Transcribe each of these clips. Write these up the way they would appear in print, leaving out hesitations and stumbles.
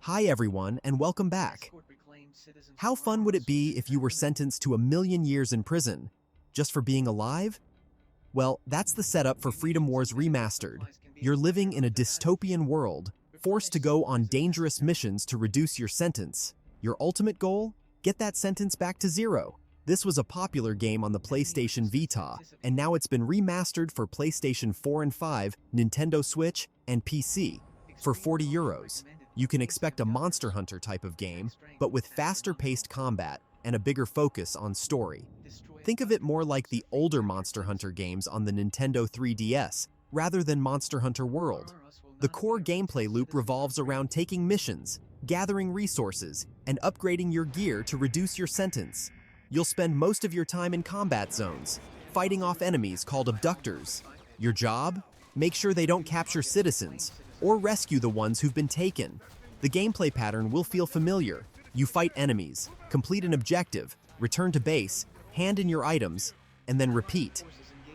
Hi everyone, and welcome back. How fun would it be if you were sentenced to 1,000,000 years in prison, just for being alive? Well, that's the setup for Freedom Wars Remastered. You're living in a dystopian world, forced to go on dangerous missions to reduce your sentence. Your ultimate goal? Get that sentence back to zero. This was a popular game on the PlayStation Vita, and now it's been remastered for PlayStation 4 and 5, Nintendo Switch, and PC. For €40, you can expect a Monster Hunter type of game, but with faster-paced combat and a bigger focus on story. Think of it more like the older Monster Hunter games on the Nintendo 3DS, rather than Monster Hunter World. The core gameplay loop revolves around taking missions, gathering resources, and upgrading your gear to reduce your sentence. You'll spend most of your time in combat zones, fighting off enemies called Abductors. Your job? Make sure they don't capture citizens, or rescue the ones who've been taken. The gameplay pattern will feel familiar. You fight enemies, complete an objective, return to base, hand in your items, and then repeat.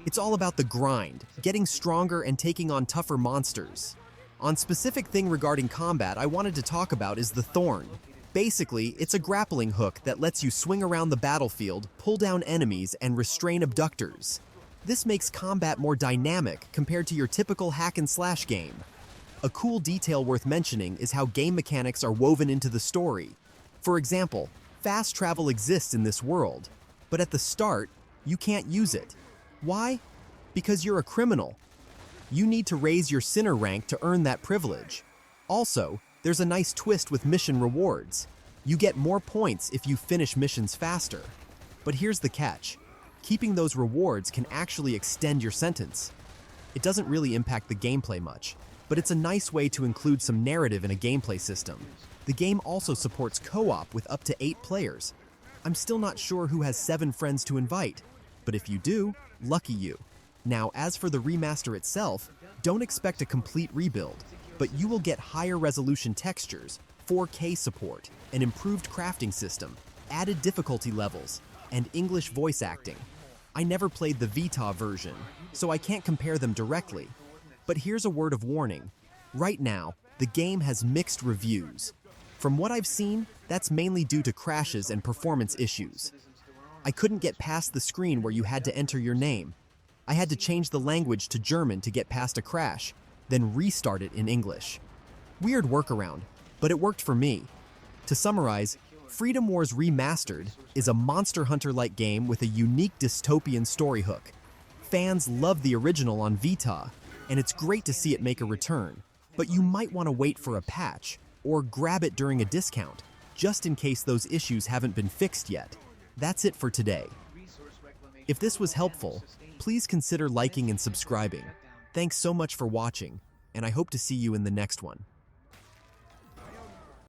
It's all about the grind, getting stronger and taking on tougher monsters. On specific thing regarding combat I wanted to talk about is the Thorn. Basically, it's a grappling hook that lets you swing around the battlefield, pull down enemies, and restrain Abductors. This makes combat more dynamic compared to your typical hack-and-slash game. A cool detail worth mentioning is how game mechanics are woven into the story. For example, fast travel exists in this world, but at the start, you can't use it. Why? Because you're a criminal. You need to raise your sinner rank to earn that privilege. Also, there's a nice twist with mission rewards. You get more points if you finish missions faster. But here's the catch. Keeping those rewards can actually extend your sentence. It doesn't really impact the gameplay much, but it's a nice way to include some narrative in a gameplay system. The game also supports co-op with up to 8 players. I'm still not sure who has 7 friends to invite, but if you do, lucky you. Now, as for the remaster itself, don't expect a complete rebuild, but you will get higher resolution textures, 4K support, an improved crafting system, added difficulty levels, and English voice acting. I never played the Vita version, so I can't compare them directly. But here's a word of warning. Right now, the game has mixed reviews. From what I've seen, that's mainly due to crashes and performance issues. I couldn't get past the screen where you had to enter your name. I had to change the language to German to get past a crash, then restart it in English. Weird workaround, but it worked for me. To summarize, Freedom Wars Remastered is a Monster Hunter-like game with a unique dystopian story hook. Fans love the original on Vita, and it's great to see it make a return, but you might want to wait for a patch, or grab it during a discount, just in case those issues haven't been fixed yet. That's it for today. If this was helpful, please consider liking and subscribing. Thanks so much for watching, and I hope to see you in the next one.